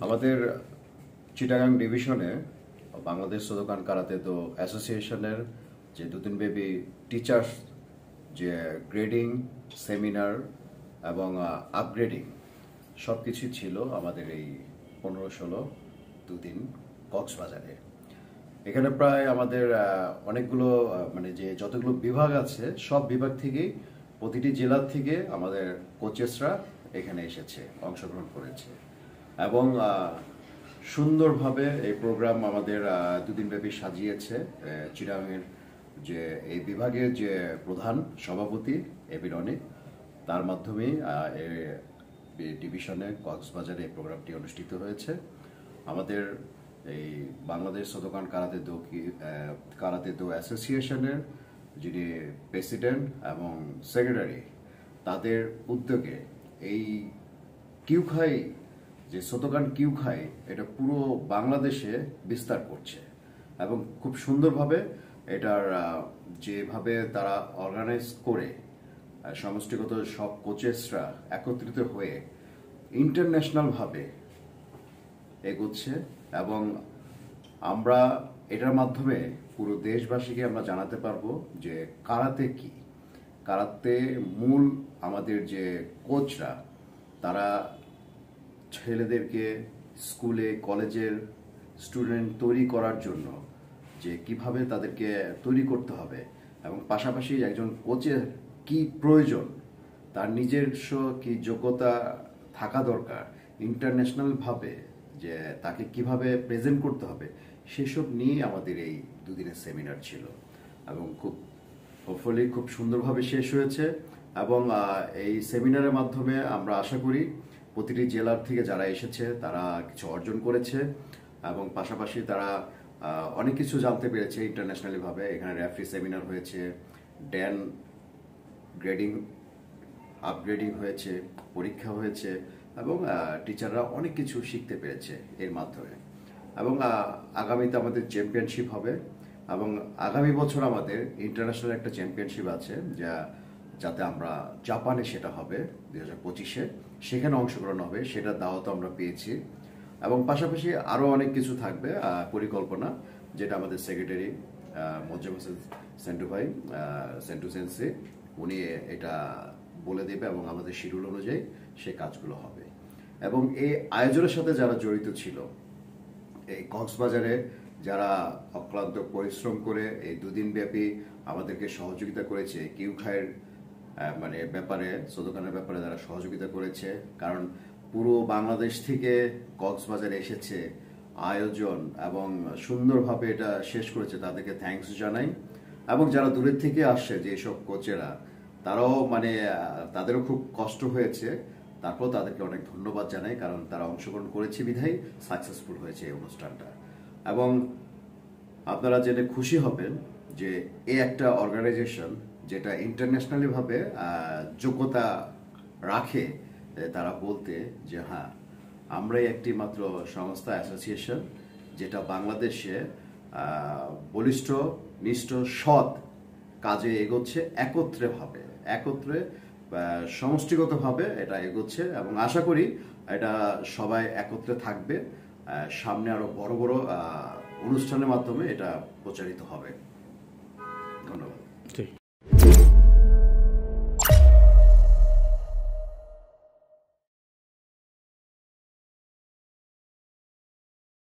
আমাদের চিটাগাং ডিভিশনে বাংলাদেশ সোদোকান কারাতে দো অ্যাসোসিয়েশনের যে দুদিনব্যাপী টিচার্স যে গ্রেডিং সেমিনার এবং আপগ্রেডিং সব কিছুই ছিল আমাদের এই 15-16 দুদিন কক্সবাজারে। এখানে প্রায় আমাদের অনেকগুলো মানে যে যতগুলো বিভাগ আছে সব বিভাগ থেকেই প্রতিটি জেলার থেকে আমাদের কোচেসরা এখানে এসেছে, অংশগ্রহণ করেছে এবং সুন্দরভাবে এই প্রোগ্রাম আমাদের দুদিনব্যাপী সাজিয়েছে চিটাগাংয়ের যে এই বিভাগের যে প্রধান সভাপতি এবির অনিক, তার মাধ্যমেই এই ডিভিশনে কক্সবাজারে এই প্রোগ্রামটি অনুষ্ঠিত হয়েছে। আমাদের এই বাংলাদেশ সোদোকান কারাতে দো অ্যাসোসিয়েশনের যিনি প্রেসিডেন্ট এবং সেক্রেটারি, তাদের উদ্যোগে এই কিউখাই যে সোদোকান কিউখাই এটা পুরো বাংলাদেশে বিস্তার করছে এবং খুব সুন্দরভাবে এটার যেভাবে তারা অর্গানাইজ করে সমষ্টিগত সব কোচেসরা একত্রিত হয়ে ইন্টারন্যাশনালভাবে এগোচ্ছে এবং আমরা এটার মাধ্যমে পুরো দেশবাসীকে আমরা জানাতে পারবো যে কারাতে কি, কারাতে মূল আমাদের যে কোচরা তারা ছেলেদেরকে স্কুলে কলেজের স্টুডেন্ট তৈরি করার জন্য যে কিভাবে তাদেরকে তৈরি করতে হবে এবং পাশাপাশি একজন কোচের কি প্রয়োজন, তার নিজস্ব কি যোগ্যতা থাকা দরকার, ইন্টারন্যাশনালভাবে যে তাকে কিভাবে প্রেজেন্ট করতে হবে, সেসব নিয়ে আমাদের এই দুদিনের সেমিনার ছিল এবং হোপফুলি খুব সুন্দরভাবে শেষ হয়েছে এবং এই সেমিনারের মাধ্যমে আমরা আশা করি প্রতিটি জেলার থেকে যারা এসেছে তারা কিছু অর্জন করেছে এবং পাশাপাশি তারা অনেক কিছু জানতে পেরেছে ইন্টারন্যাশনালিভাবে। এখানে রেফারি সেমিনার হয়েছে, ড্যান গ্রেডিং আপগ্রেডিং হয়েছে, পরীক্ষা হয়েছে এবং টিচাররা অনেক কিছু শিখতে পেরেছে এর মাধ্যমে এবং আগামীতে আমাদের চ্যাম্পিয়নশিপ হবে এবং আগামী বছর আমাদের ইন্টারন্যাশনাল একটা চ্যাম্পিয়নশিপ আছে যাতে আমরা জাপানে সেটা হবে 2025-এ, সেখানে অংশগ্রহণ হবে, সেটার দাওয়াতও আমরা পেয়েছি এবং পাশাপাশি আরও অনেক কিছু থাকবে পরিকল্পনা, যেটা আমাদের সেক্রেটারি মোজাম হোসেন সেন্টু সেন্সি উনি এটা বলে দেবে এবং আমাদের শিডিউল অনুযায়ী সে কাজগুলো হবে। এবং এই আয়োজনের সাথে যারা জড়িত ছিল, এই কক্সবাজারে যারা অক্লান্ত পরিশ্রম করে এই দুদিন ব্যাপী আমাদেরকে সহযোগিতা করেছে, কিউখাইয়ের মানে ব্যাপারে, সোদোকানের ব্যাপারে যারা সহযোগিতা করেছে, কারণ পুরো বাংলাদেশ থেকে কক্সবাজারে এসেছে আয়োজন এবং সুন্দরভাবে এটা শেষ করেছে, তাদেরকে থ্যাঙ্কস জানাই। এবং যারা দূরের থেকে আসছে যেসব কোচেরা, তারাও মানে তাদেরও খুব কষ্ট হয়েছে, তারপর তাদেরকে অনেক ধন্যবাদ জানাই, কারণ তারা অংশগ্রহণ করেছে বিধায় সাকসেসফুল হয়েছে এই অনুষ্ঠানটা। এবং আপনারা জেনে খুশি হবেন যে এই একটা অর্গানাইজেশন যেটা ইন্টারন্যাশনালিভাবে যোগ্যতা রাখে, তারা বলতে যে হ্যাঁ, আমরাই একটি মাত্র সংস্থা, অ্যাসোসিয়েশন যেটা বাংলাদেশে বলিষ্ঠ, নিষ্ঠ, সৎ কাজে এগোচ্ছে, একত্রে সমষ্টিগতভাবে এটা এগোচ্ছে এবং আশা করি এটা সবাই একত্রে থাকবে। সামনে আরো বড় বড় অনুষ্ঠানের মাধ্যমে এটা প্রচারিত হবে। ধন্যবাদ।